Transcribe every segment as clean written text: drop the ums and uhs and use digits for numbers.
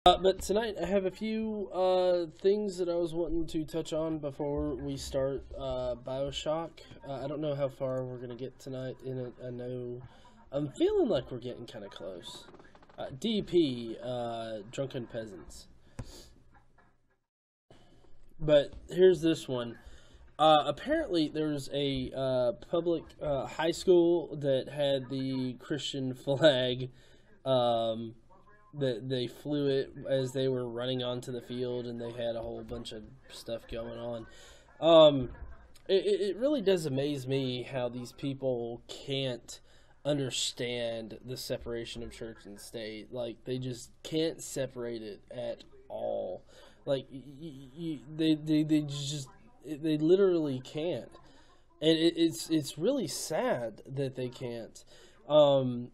But tonight I have a few things that I was wanting to touch on before we start Bioshock. I don't know how far we're going to get tonight in it. I know I'm feeling like we're getting kind of close. DP, Drunken Peasants. But here's this one. Apparently there's a public high school that had the Christian flag. That they flew it as they were running onto the field, and they had a whole bunch of stuff going on. It really does amaze me how these people can't understand the separation of church and state. Like, they just can't separate it at all. Like, they literally can't, and it's really sad that they can't. And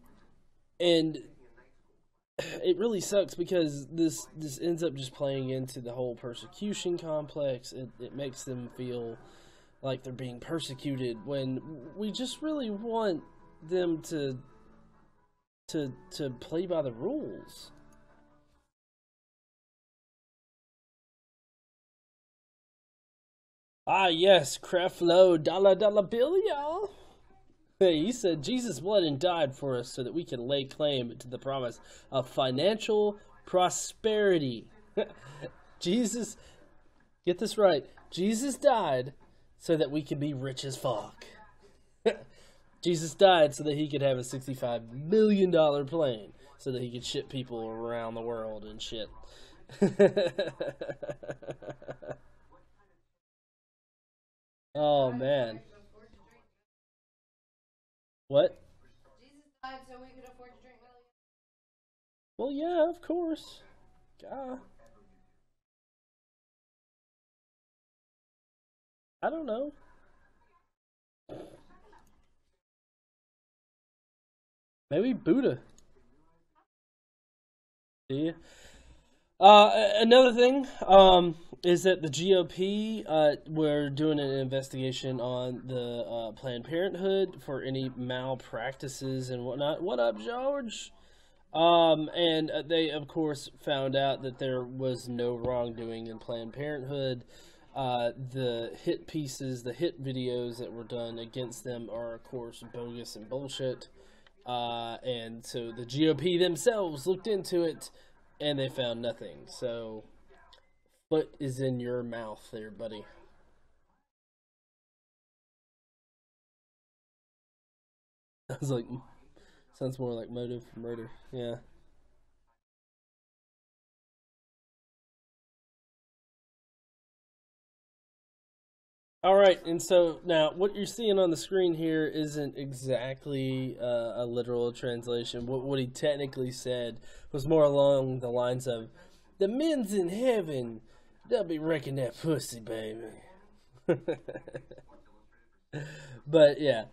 it really sucks because this ends up just playing into the whole persecution complex. It makes them feel like they're being persecuted when we just really want them to play by the rules. Ah yes, Creflo dollar bill, y'all. Hey, he said Jesus bled and died for us so that we can lay claim to the promise of financial prosperity. Jesus, get this right, Jesus died so that we can be rich as fuck. Jesus died so that he could have a $65 million plane so that he could ship people around the world and shit. Oh, man. What? Jesus died so we could afford to drink milk. Well, yeah, of course. God. I don't know. Maybe Buddha. Yeah. Another thing is that the GOP were doing an investigation on the Planned Parenthood for any malpractices and whatnot. What up, George? And they, of course, found out that there was no wrongdoing in Planned Parenthood. The hit pieces, the hit videos that were done against them are, of course, bogus and bullshit. And so the GOP themselves looked into it, and they found nothing. So, foot is in your mouth there, buddy. Sounds like, sounds more like motive for murder. Yeah. Alright, and so now what you're seeing on the screen here isn't exactly a literal translation. What he technically said was more along the lines of, the men's in heaven, they'll be wrecking that pussy, baby. But yeah,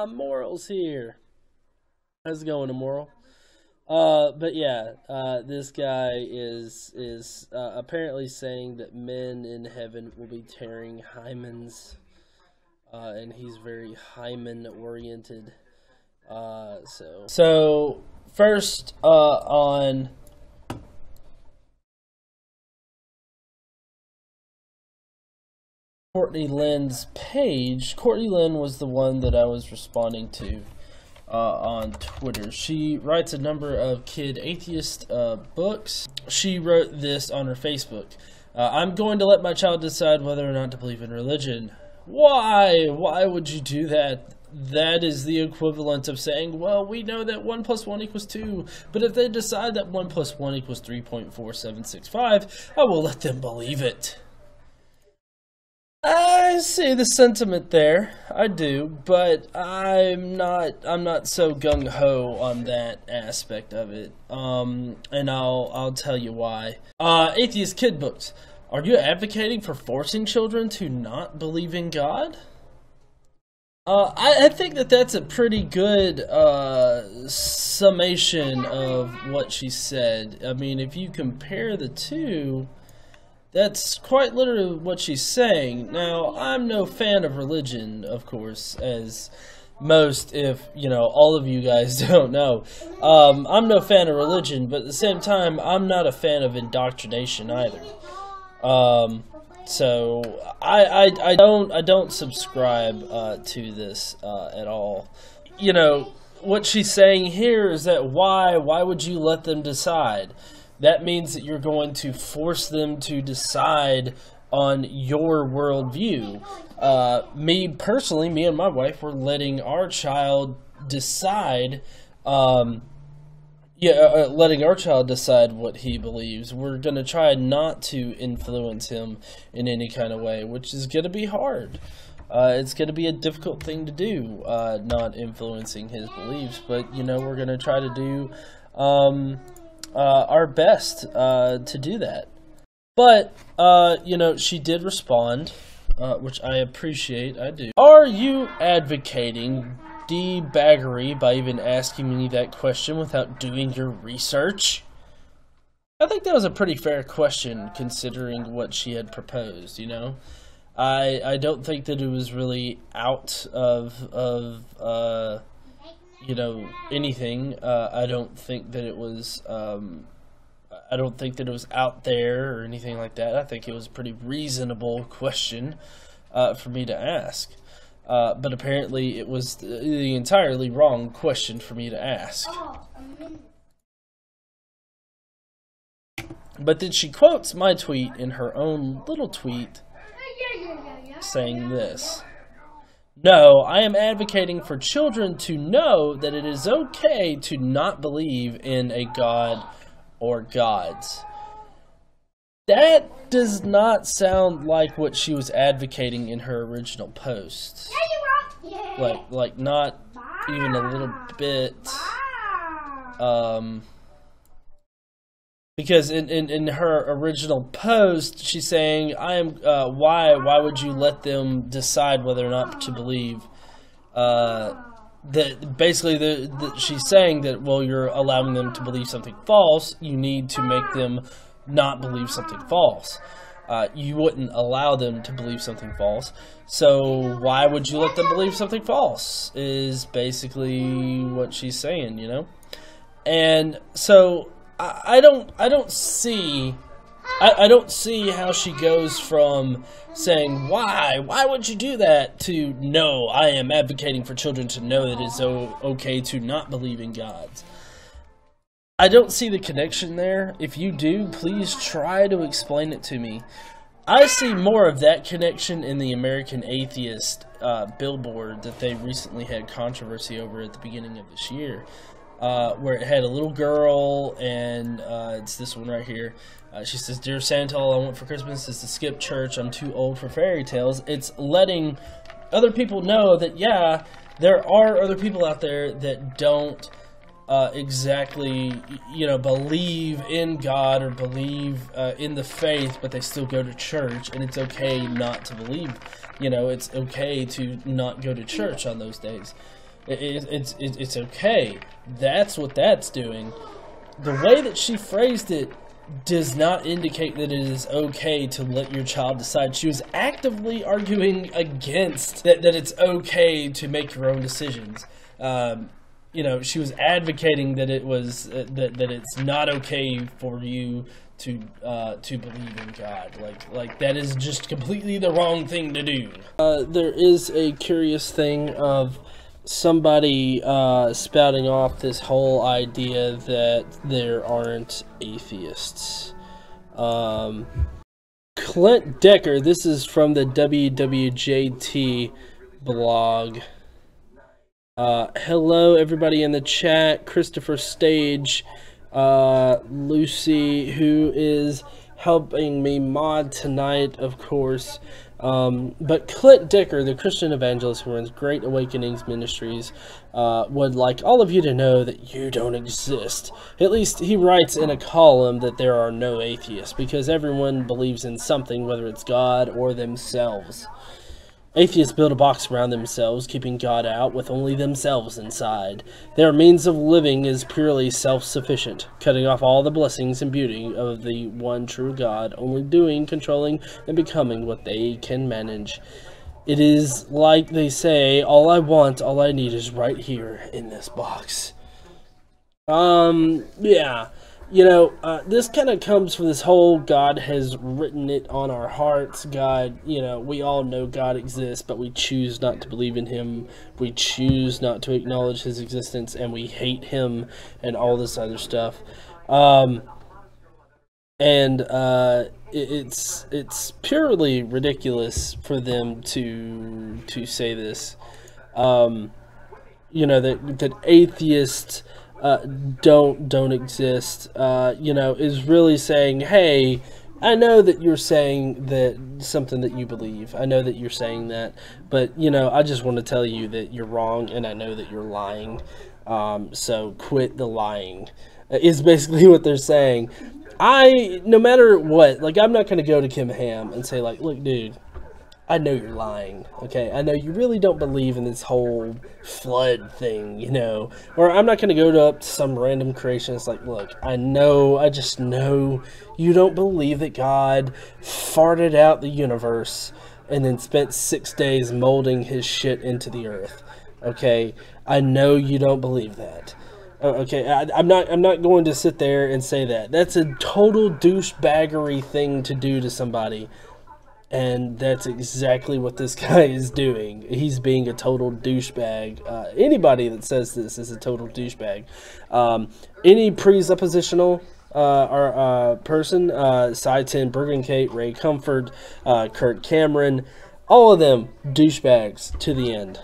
Moral's here. How's it going, Immoral? But yeah, this guy is apparently saying that men in heaven will be tearing hymens, and he's very hymen oriented. So first, on Courtney Lynn's page, Courtney Lynn was the one that I was responding to on Twitter. She writes a number of kid atheist books. She wrote this on her Facebook. I'm going to let my child decide whether or not to believe in religion. Why? Why would you do that? That is the equivalent of saying, well, we know that 1 + 1 = 2, but if they decide that 1 + 1 = 3.4765, I will let them believe it. I see the sentiment there. I do, but I'm not so gung ho on that aspect of it. And I'll tell you why. Atheist kid books. Are you advocating for forcing children to not believe in God? I think that that's a pretty good summation of what she said. I mean, if you compare the two, that's quite literally what she's saying. Now, I'm no fan of religion, of course, as most, if, you know, all of you guys don't know. I'm no fan of religion, but at the same time, I'm not a fan of indoctrination either. So I don't subscribe to this at all. You know, what she's saying here is that why would you let them decide? That means that you're going to force them to decide on your worldview. Me personally, me and my wife, we're letting our child decide. Letting our child decide what he believes. We're going to try not to influence him in any kind of way, which is going to be hard. It's going to be a difficult thing to do, not influencing his beliefs. But, you know, we're going to try to do our best to do that. But, you know, she did respond, which I appreciate. I do. Are you advocating debaggery by even asking me that question without doing your research? I think that was a pretty fair question considering what she had proposed, you know? I don't think that it was really out of you know, anything. I don't think that it was out there or anything like that. I think it was a pretty reasonable question for me to ask. But apparently it was the entirely wrong question for me to ask. But then she quotes my tweet in her own little tweet saying this: "No, I am advocating for children to know that it is okay to not believe in a God or gods." That does not sound like what she was advocating in her original post. Like not even a little bit. Because in her original post, she's saying, "I am why would you let them decide whether or not to believe?" That basically she's saying that, well, you're allowing them to believe something false. You need to make them not believe something false. You wouldn't allow them to believe something false, so why would you let them believe something false? Is basically what she's saying, you know. And so I don't see how she goes from saying why would you do that to no, I am advocating for children to know that it's okay to not believe in gods. I don't see the connection there. If you do, please try to explain it to me. I see more of that connection in the American Atheist billboard that they recently had controversy over at the beginning of this year, where it had a little girl, and it's this one right here. She says, "Dear Santa, all I want for Christmas is to skip church. I'm too old for fairy tales." It's letting other people know that, yeah, there are other people out there that don't exactly, you know, believe in God or believe in the faith, but they still go to church, and it's okay not to believe. You know, it's okay to not go to church on those days. It's okay. That's what that's doing. The way that she phrased it does not indicate that it is okay to let your child decide. She was actively arguing against that it's okay to make your own decisions. You know, she was advocating that it was that it's not okay for you to believe in God. Like that is just completely the wrong thing to do. There is a curious thing of somebody spouting off this whole idea that there aren't atheists. Clint Decker, this is from the WWJT blog. Hello everybody in the chat. Christopher Stage, Lucy, who is helping me mod tonight, of course. But Clint Decker, the Christian evangelist who runs Great Awakenings Ministries, would like all of you to know that you don't exist. At least he writes in a column that there are no atheists, because everyone believes in something, whether it's God or themselves. Atheists build a box around themselves, keeping God out with only themselves inside. Their means of living is purely self-sufficient, cutting off all the blessings and beauty of the one true God, only doing, controlling, and becoming what they can manage. It is like they say, all I want, all I need is right here in this box. Yeah. This kind of comes from this whole God has written it on our hearts. God, we all know God exists, but we choose not to believe in him. We choose not to acknowledge his existence, and we hate him and all this other stuff. It's purely ridiculous for them to say this. That atheists don't exist. Is really saying, hey, I know that you're saying that something that you believe. I know that you're saying that, but I just want to tell you that you're wrong, and I know that you're lying. So quit the lying. Is basically what they're saying. No matter what, like, I'm not going to go to Kim Ham and say, like, look, dude, I know you're lying, okay? I know you really don't believe in this whole flood thing, Or I'm not going to go up to some random creationist like, look, I just know you don't believe that God farted out the universe and then spent 6 days molding his shit into the earth, okay? I know you don't believe that. Okay, I'm not going to sit there and say that. That's a total douchebaggery thing to do to somebody. And that's exactly what this guy is doing. He's being a total douchebag. Anybody that says this is a total douchebag. Any presuppositional person, Cy 10, Bergen Kate, Ray Comfort, Kurt Cameron, all of them douchebags to the end.